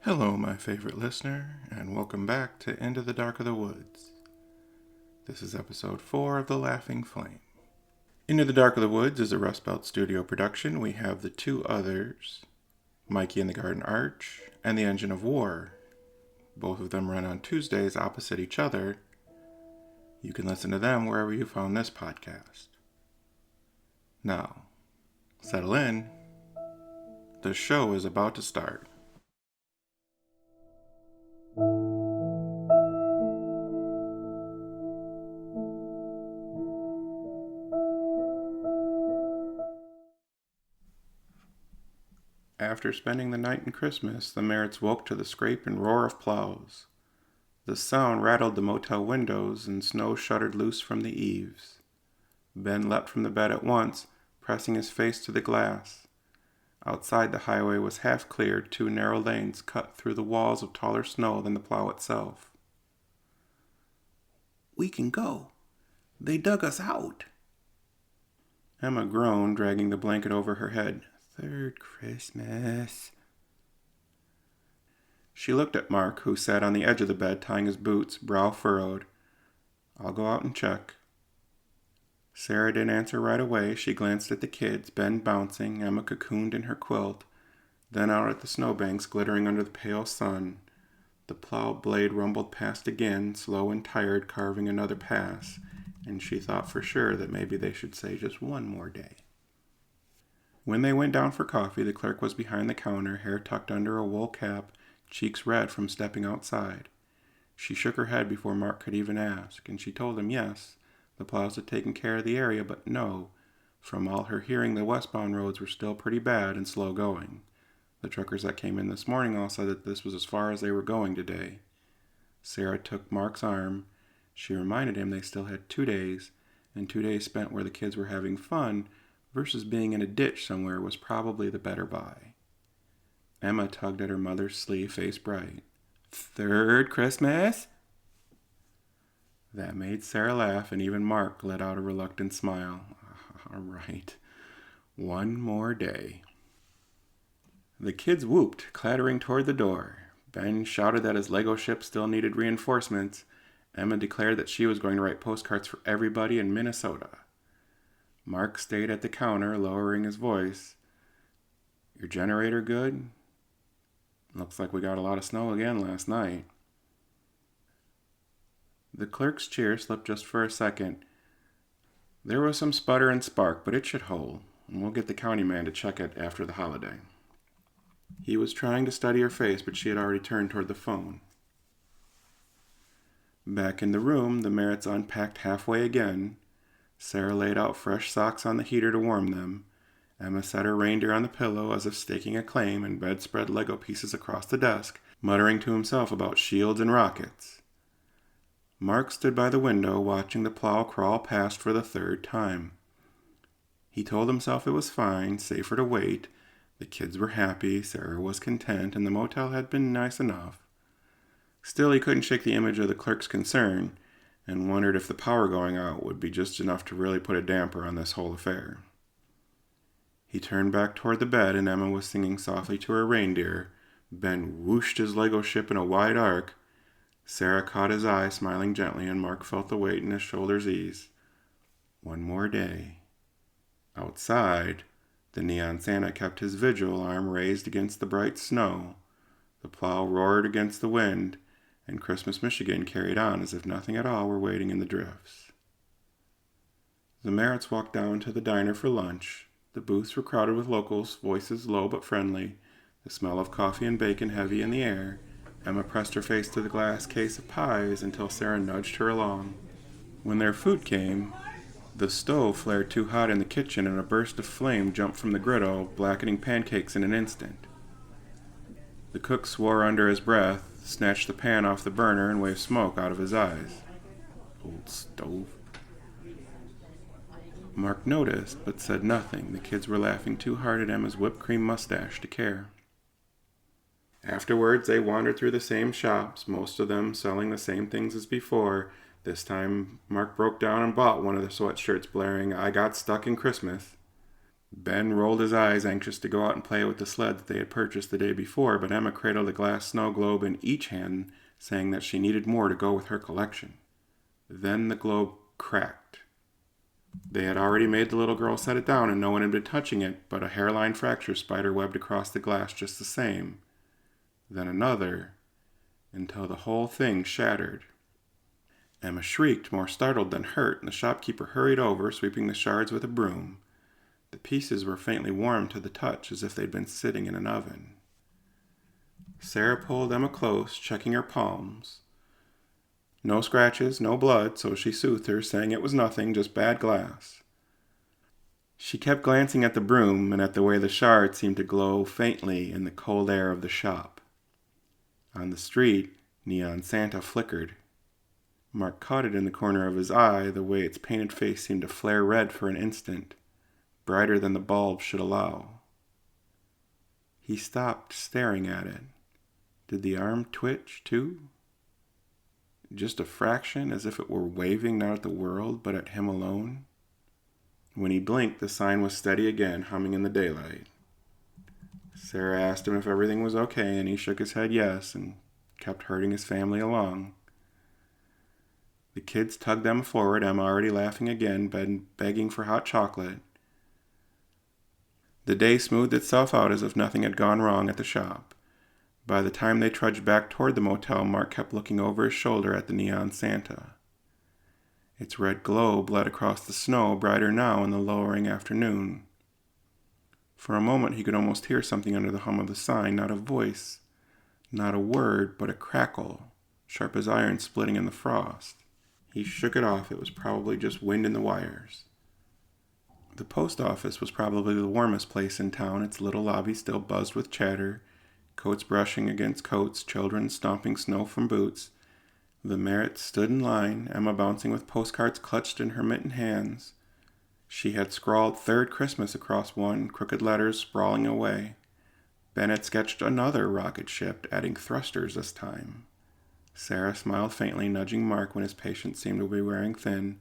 Hello, my favorite listener, and welcome back to Into the Dark of the Woods. This is episode 4 of The Laughing Flame. Into the Dark of the Woods is a Rust Belt studio production. We have the two others, Mikey and the Garden Arch, and The Engine of War. Both of them run on Tuesdays opposite each other. You can listen to them wherever you found this podcast. Now, settle in. The show is about to start. After spending the night in Christmas, the Merrits woke to the scrape and roar of plows. The sound rattled the motel windows, and snow shuddered loose from the eaves. Ben leapt from the bed at once, pressing his face to the glass. Outside, the highway was half cleared, two narrow lanes cut through the walls of taller snow than the plow itself. "We can go. They dug us out." Emma groaned, dragging the blanket over her head. "Third Christmas." She looked at Mark, who sat on the edge of the bed, tying his boots, brow furrowed. "I'll go out and check." Sarah didn't answer right away. She glanced at the kids, Ben bouncing, Emma cocooned in her quilt, then out at the snowbanks glittering under the pale sun. The plow blade rumbled past again, slow and tired, carving another pass, and she thought for sure that maybe they should say just one more day. When they went down for coffee, the clerk was behind the counter, hair tucked under a wool cap, cheeks red from stepping outside. She shook her head before Mark could even ask, and she told him yes, the plows had taken care of the area, but no. From all her hearing, the westbound roads were still pretty bad and slow going. The truckers that came in this morning all said that this was as far as they were going today. Sarah took Mark's arm. She reminded him they still had 2 days, and 2 days spent where the kids were having fun versus being in a ditch somewhere was probably the better buy. Emma tugged at her mother's sleeve, face bright. "Third Christmas?" That made Sarah laugh, and even Mark let out a reluctant smile. All right, one more day. The kids whooped, clattering toward the door. Ben shouted that his Lego ship still needed reinforcements. Emma declared that she was going to write postcards for everybody in Minnesota. Mark stayed at the counter, lowering his voice. "Your generator good? Looks like we got a lot of snow again last night." The clerk's cheer slipped just for a second. "There was some sputter and spark, but it should hold, and we'll get the county man to check it after the holiday." He was trying to study her face, but she had already turned toward the phone. Back in the room, the Merrits unpacked halfway again. Sarah laid out fresh socks on the heater to warm them. Emma set her reindeer on the pillow as if staking a claim, and Ben spread Lego pieces across the desk, muttering to himself about shields and rockets. Mark stood by the window, watching the plow crawl past for the third time. He told himself it was fine, safer to wait. The kids were happy, Sarah was content, and the motel had been nice enough. Still, he couldn't shake the image of the clerk's concern, and wondered if the power going out would be just enough to really put a damper on this whole affair. He turned back toward the bed, and Emma was singing softly to her reindeer. Ben whooshed his Lego ship in a wide arc. Sarah caught his eye, smiling gently, and Mark felt the weight in his shoulders ease. One more day. Outside, the neon Santa kept his vigil, arm raised against the bright snow. The plow roared against the wind, and Christmas Michigan carried on as if nothing at all were waiting in the drifts. The Merrits walked down to the diner for lunch. The booths were crowded with locals, voices low but friendly, the smell of coffee and bacon heavy in the air. Emma pressed her face to the glass case of pies until Sarah nudged her along. When their food came, the stove flared too hot in the kitchen, and a burst of flame jumped from the griddle, blackening pancakes in an instant. The cook swore under his breath, snatched the pan off the burner, and waved smoke out of his eyes. Old stove. Mark noticed, but said nothing. The kids were laughing too hard at Emma's whipped cream mustache to care. Afterwards, they wandered through the same shops, most of them selling the same things as before. This time, Mark broke down and bought one of the sweatshirts blaring, "I got stuck in Christmas." Ben rolled his eyes, anxious to go out and play with the sled that they had purchased the day before, but Emma cradled a glass snow globe in each hand, saying that she needed more to go with her collection. Then the globe cracked. They had already made the little girl set it down, and no one had been touching it, but a hairline fracture spider-webbed across the glass just the same. Then another, until the whole thing shattered. Emma shrieked, more startled than hurt, and the shopkeeper hurried over, sweeping the shards with a broom. The pieces were faintly warm to the touch, as if they'd been sitting in an oven. Sarah pulled Emma close, checking her palms. No scratches, no blood, so she soothed her, saying it was nothing, just bad glass. She kept glancing at the broom and at the way the shards seemed to glow faintly in the cold air of the shop. On the street, Neon Santa flickered. Mark caught it in the corner of his eye, the way its painted face seemed to flare red for an instant, brighter than the bulb should allow. He stopped staring at it. Did the arm twitch, too? Just a fraction, as if it were waving not at the world, but at him alone? When he blinked, the sign was steady again, humming in the daylight. Sarah asked him if everything was okay, and he shook his head yes, and kept herding his family along. The kids tugged Emma forward, Emma already laughing again, begging for hot chocolate. The day smoothed itself out as if nothing had gone wrong at the shop. By the time they trudged back toward the motel, Mark kept looking over his shoulder at the Neon Santa. Its red glow bled across the snow, brighter now in the lowering afternoon. For a moment he could almost hear something under the hum of the sign, not a voice, not a word, but a crackle, sharp as iron splitting in the frost. He shook it off. It was probably just wind in the wires. The post office was probably the warmest place in town. Its little lobby still buzzed with chatter, coats brushing against coats, children stomping snow from boots. The Merrits stood in line, Emma bouncing with postcards clutched in her mittened hands. She had scrawled "Third Christmas" across one, crooked letters sprawling away. Ben had sketched another rocket ship, adding thrusters this time. Sarah smiled faintly, nudging Mark when his patience seemed to be wearing thin.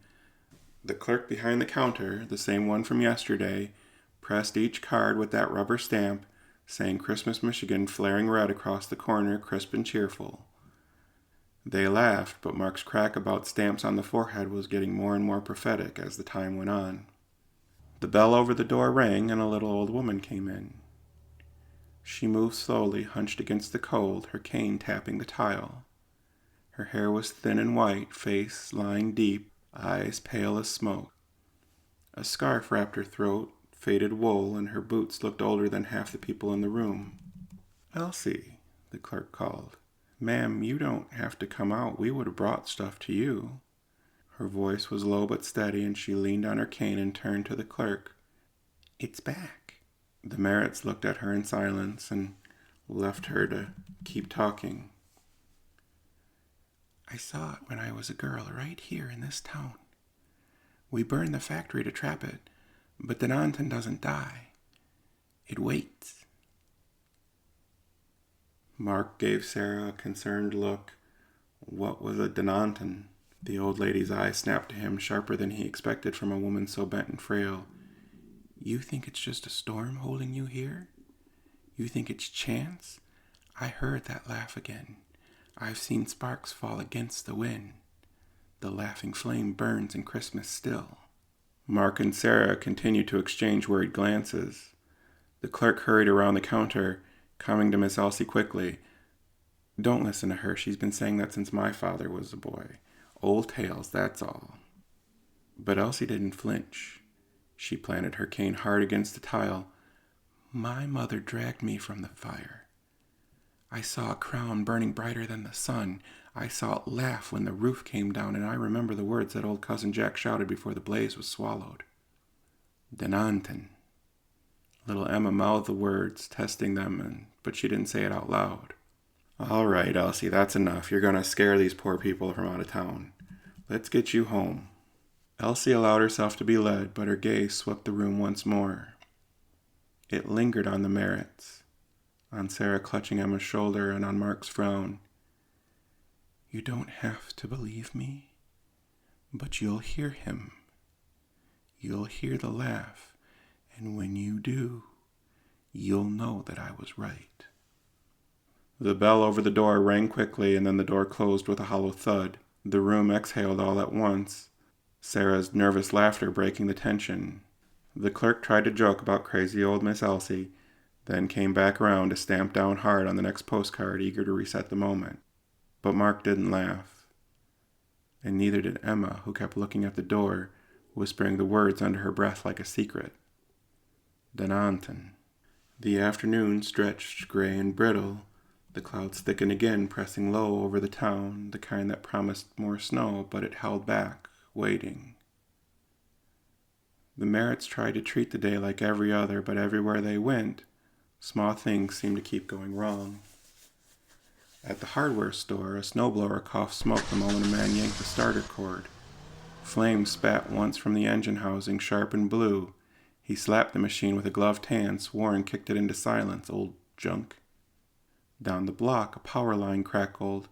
The clerk behind the counter, the same one from yesterday, pressed each card with that rubber stamp, saying Christmas Michigan flaring red across the corner, crisp and cheerful. They laughed, but Mark's crack about stamps on the forehead was getting more and more prophetic as the time went on. The bell over the door rang, and a little old woman came in. She moved slowly, hunched against the cold, her cane tapping the tile. Her hair was thin and white, face lying deep, eyes pale as smoke. A scarf wrapped her throat, faded wool, and her boots looked older than half the people in the room. "Elsie," the clerk called. "Ma'am, you don't have to come out. We would have brought stuff to you." Her voice was low but steady, and she leaned on her cane and turned to the clerk. "It's back." The Merrits looked at her in silence and left her to keep talking. "I saw it when I was a girl, right here in this town. We burned the factory to trap it, but the Dananton doesn't die. It waits." Mark gave Sarah a concerned look. What was a Dananton? The old lady's eyes snapped to him, sharper than he expected from a woman so bent and frail. "You think it's just a storm holding you here? You think it's chance? I heard that laugh again. I've seen sparks fall against the wind. The laughing flame burns in Christmas still." Mark and Sarah continued to exchange worried glances. The clerk hurried around the counter, coming to Miss Elsie quickly. "Don't listen to her. She's been saying that since my father was a boy. Old tales, that's all." But Elsie didn't flinch. She planted her cane hard against the tile. "My mother dragged me from the fire. I saw a crown burning brighter than the sun. I saw it laugh when the roof came down, and I remember the words that old cousin Jack shouted before the blaze was swallowed. Dananton." Little Emma mouthed the words, testing them, but she didn't say it out loud. "All right, Elsie, that's enough. You're going to scare these poor people from out of town. Let's get you home." Elsie allowed herself to be led, but her gaze swept the room once more. It lingered on the Merrits, on Sarah clutching Emma's shoulder, and on Mark's frown. "You don't have to believe me, but you'll hear him. You'll hear the laugh, And when you do, you'll know that I was right. The bell over the door rang quickly, and then the door closed with a hollow thud. The room exhaled all at once, Sarah's nervous laughter breaking the tension. The clerk tried to joke about crazy old Miss Elsie, then came back around to stamp down hard on the next postcard, eager to reset the moment. But Mark didn't laugh, and neither did Emma, who kept looking at the door, whispering the words under her breath like a secret. Denanton. The afternoon stretched gray and brittle. The clouds thickened again, pressing low over the town, the kind that promised more snow, but it held back, waiting. The Merrits tried to treat the day like every other, but everywhere they went, small things seemed to keep going wrong. At the hardware store, a snowblower coughed smoke the moment a man yanked the starter cord. Flames spat once from the engine housing, sharp and blue. He slapped the machine with a gloved hand, swore and kicked it into silence, old junk. Down the block, a power line crackled.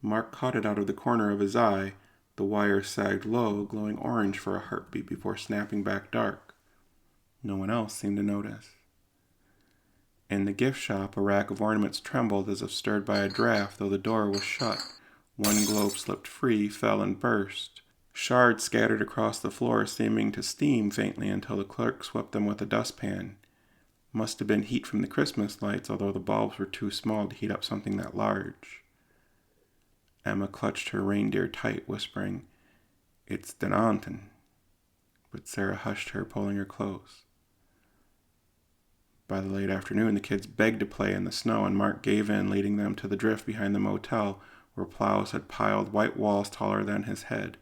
Mark caught it out of the corner of his eye. The wire sagged low, glowing orange for a heartbeat before snapping back dark. No one else seemed to notice. In the gift shop, a rack of ornaments trembled as if stirred by a draft, though the door was shut. One globe slipped free, fell, and burst. Shards scattered across the floor, seeming to steam faintly until the clerk swept them with a dustpan. Must have been heat from the Christmas lights, although the bulbs were too small to heat up something that large. Emma clutched her reindeer tight, whispering, "It's Denanton." But Sarah hushed her, pulling her close. By the late afternoon, the kids begged to play in the snow, and Mark gave in, leading them to the drift behind the motel, where plows had piled white walls taller than his head.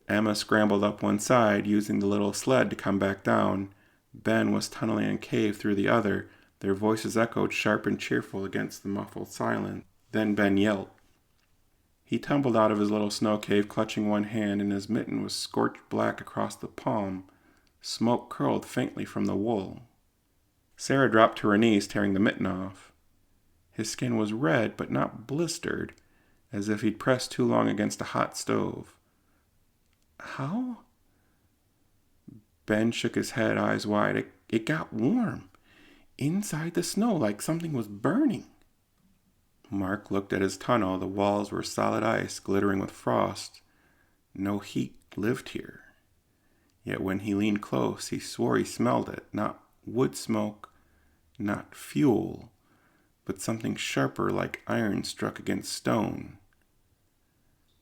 Emma scrambled up one side, using the little sled to come back down. Ben was tunneling a cave through the other. Their voices echoed sharp and cheerful against the muffled silence. Then Ben yelped. He tumbled out of his little snow cave, clutching one hand, and his mitten was scorched black across the palm. Smoke curled faintly from the wool. Sarah dropped to her knees, tearing the mitten off. His skin was red, but not blistered, as if he'd pressed too long against a hot stove. How? Ben shook his head, eyes wide. It got warm. Inside the snow, like something was burning. Mark looked at his tunnel. The walls were solid ice, glittering with frost. No heat lived here. Yet when he leaned close, he swore he smelled it. Not wood smoke, not fuel, but something sharper like iron struck against stone.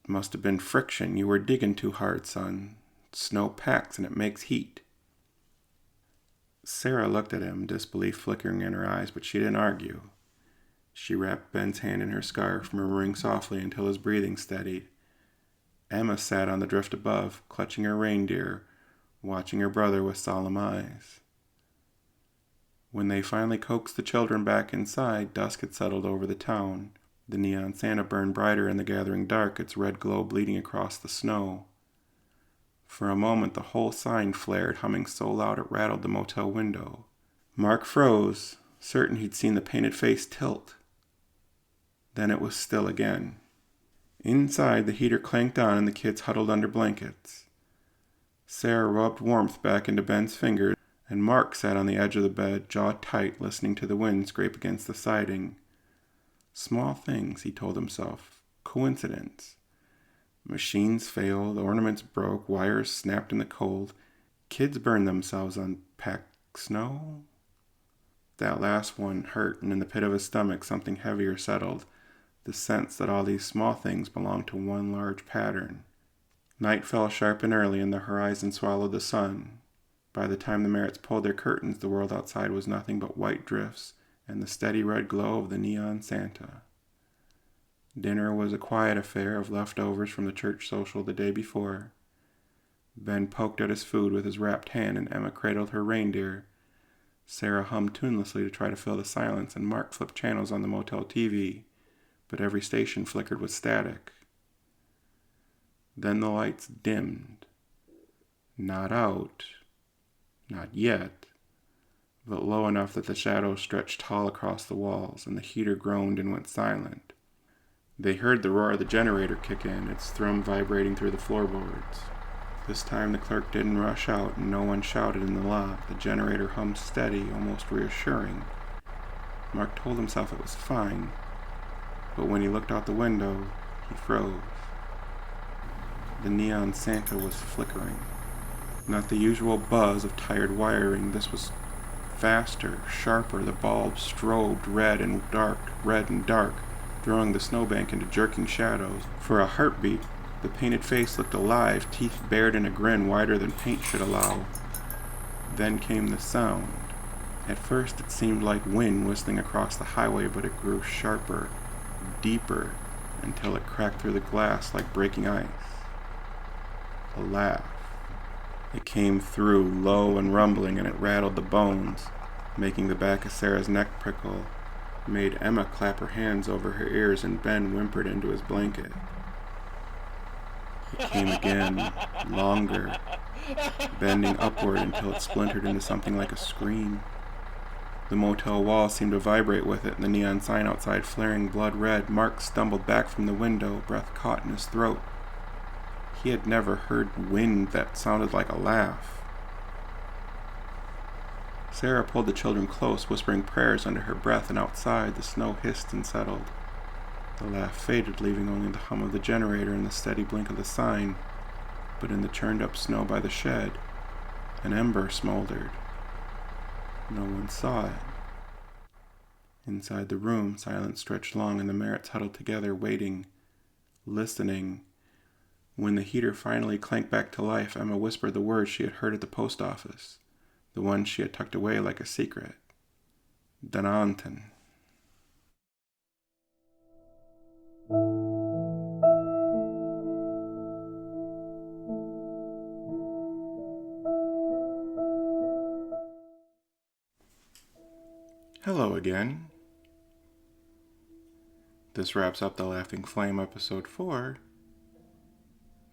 Must have been friction. You were digging too hard, son. Snow packs and it makes heat. Sarah looked at him, disbelief flickering in her eyes, but she didn't argue. She wrapped Ben's hand in her scarf, murmuring softly until his breathing steadied. Emma sat on the drift above, clutching her reindeer, watching her brother with solemn eyes. When they finally coaxed the children back inside, dusk had settled over the town. The neon Santa burned brighter in the gathering dark, its red glow bleeding across the snow. For a moment, the whole sign flared, humming so loud it rattled the motel window. Mark froze, certain he'd seen the painted face tilt. Then it was still again. Inside, the heater clanked on and the kids huddled under blankets. Sarah rubbed warmth back into Ben's fingers, and Mark sat on the edge of the bed, jaw tight, listening to the wind scrape against the siding. Small things, he told himself. Coincidence. Machines failed, ornaments broke, wires snapped in the cold. Kids burned themselves on packed snow. That last one hurt, and in the pit of his stomach something heavier settled, the sense that all these small things belonged to one large pattern. Night fell sharp and early, and the horizon swallowed the sun. By the time the Merrits pulled their curtains, the world outside was nothing but white drifts and the steady red glow of the neon Santa. Dinner was a quiet affair of leftovers from the church social the day before. Ben poked at his food with his wrapped hand, and Emma cradled her reindeer. Sarah hummed tunelessly to try to fill the silence, and Mark flipped channels on the motel TV, but every station flickered with static. Then the lights dimmed. Not out, not yet, but low enough that the shadows stretched tall across the walls, and the heater groaned and went silent. They heard the roar of the generator kick in, its thrum vibrating through the floorboards. This time the clerk didn't rush out and no one shouted in the lock. The generator hummed steady, almost reassuring. Mark told himself it was fine, but when he looked out the window, he froze. The neon Santa was flickering. Not the usual buzz of tired wiring. This was faster, sharper. The bulb strobed red and dark, throwing the snowbank into jerking shadows. For a heartbeat, the painted face looked alive, teeth bared in a grin wider than paint should allow. Then came the sound. At first it seemed like wind whistling across the highway, but it grew sharper, deeper, until it cracked through the glass like breaking ice. A laugh. It came through, low and rumbling, and it rattled the bones, making the back of Sarah's neck prickle, made Emma clap her hands over her ears, and Ben whimpered into his blanket. It came again, longer, bending upward until it splintered into something like a scream. The motel wall seemed to vibrate with it, and the neon sign outside flaring blood red. Mark stumbled back from the window, breath caught in his throat. He had never heard wind that sounded like a laugh. Sarah pulled the children close, whispering prayers under her breath, and outside the snow hissed and settled. The laugh faded, leaving only the hum of the generator and the steady blink of the sign. But in the churned-up snow by the shed, an ember smoldered. No one saw it. Inside the room, silence stretched long, and the Merrits huddled together, waiting, listening. When the heater finally clanked back to life, Emma whispered the words she had heard at the post office, the ones she had tucked away like a secret. Dananten. Hello again. This wraps up The Laughing Flame episode 4.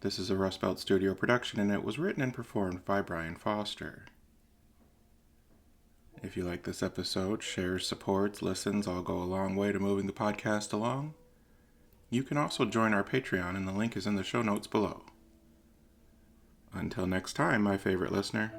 This is a Rust Belt Studio production, and it was written and performed by Bryan Foster. If you like this episode, shares, supports, listens, all go a long way to moving the podcast along. You can also join our Patreon, and the link is in the show notes below. Until next time, my favorite listener.